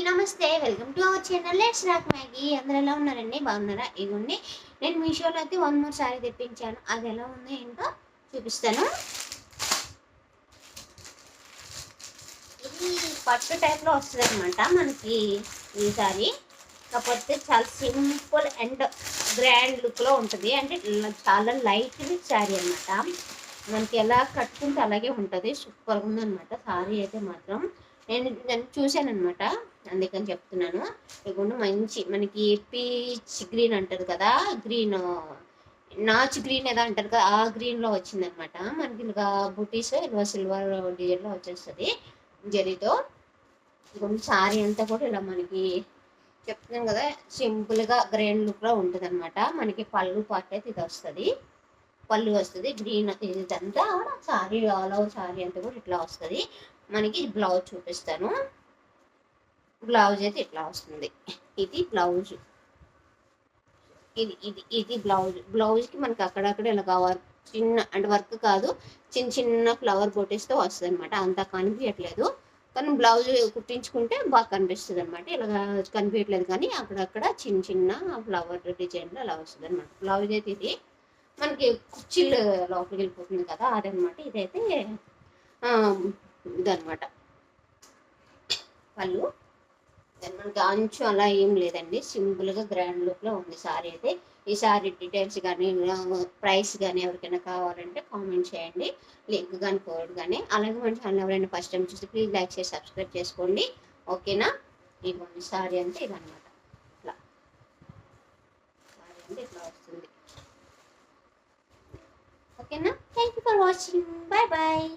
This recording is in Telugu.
నమస్తే, welcome to our channel let's rock Maggi. అందరూ ఎలా ఉన్నారండి? బాగున్నారా? ఇదిగోండి, నేను మీషోలో అయితే 1 మోర్ సారీ తెప్పించాను. అది ఎలా ఉందో ఏంటో చూపిస్తాను. ఇది పట్టు టైప్లో వస్తుంది అనమాట మనకి ఈ సారీ. కాకపోతే చాలా సింపుల్ అండ్ గ్రాండ్ లుక్లో ఉంటుంది. అంటే చాలా లైట్ వెయిట్ శారీ అనమాట. మనకి ఎలా కట్టుకుంటే అలాగే ఉంటుంది. సూపర్గా ఉందన్నమాట సారీ అయితే మాత్రం. నేను చూశాను అనమాట, అందుకని చెప్తున్నాను. ఇదిగోండి, మంచి మనకి పీచ్ గ్రీన్ అంటారు కదా, గ్రీన్ నాచ్ గ్రీన్ ఏదో అంటారు కదా, ఆ గ్రీన్లో వచ్చిందనమాట. మనకి ఇంకా బుటీస్ ఇలా సిల్వర్ డిజైన్లో వచ్చేస్తుంది జరీతో. ఇదిగోండి, సారీ అంతా కూడా ఇలా మనకి చెప్తున్నాను కదా, సింపుల్గా గ్రాండ్ లుక్లో ఉంటుంది అనమాట. మనకి పళ్ళు పార్ట్ అయితే ఇది వస్తుంది, పళ్ళు వస్తుంది గ్రీన్. ఇదంతా సారీ ఆల్ ఓవర్ సారీ అంతా కూడా ఇట్లా వస్తుంది. మనకి బ్లౌజ్ చూపిస్తాను. బ్లౌజ్ అయితే ఇట్లా వస్తుంది. ఇది బ్లౌజ్, ఇది బ్లౌజ్కి మనకి అక్కడక్కడ ఇలా వర్క్, చిన్న అంటే వర్క్ కాదు, చిన్న చిన్న ఫ్లవర్ బొటీస్తో వస్తుంది అనమాట. అంతా కనిపించట్లేదు, కానీ బ్లౌజ్ కుట్టించుకుంటే బాగా కనిపిస్తుంది అనమాట. ఇలా కనిపించట్లేదు కానీ అక్కడక్కడ చిన్న చిన్న ఫ్లవర్ డిజైన్లో అలా వస్తుంది అనమాట. బ్లౌజ్ అయితే ఇది మనకి కుర్చీలు లోపలికి వెళ్ళిపోతుంది కదా, అదనమాట. ఇదైతే ఇదనమాట పళ్ళు. మనకి అంచు అలా ఏం లేదండి, సింపుల్గా గ్రాండ్ లుక్లో ఉంది సారీ అయితే. ఈ సారీ డీటెయిల్స్ కానీ ప్రైస్ కానీ ఎవరికైనా కావాలంటే కామెంట్ చేయండి, లింక్ కానీ కోడ్ కానీ. అలాగే మన ఛానల్ ఎవరైనా ఫస్ట్ టైం చూస్తే ప్లీజ్ లైక్ చేసి సబ్స్క్రైబ్ చేసుకోండి, ఓకేనా. ఇవ్వండి సారీ అంటే ఇదనమాట. ఇట్లా సారీ అంటే ఇట్లా వస్తుంది, ఓకేనా. Thank you for watching, bye bye.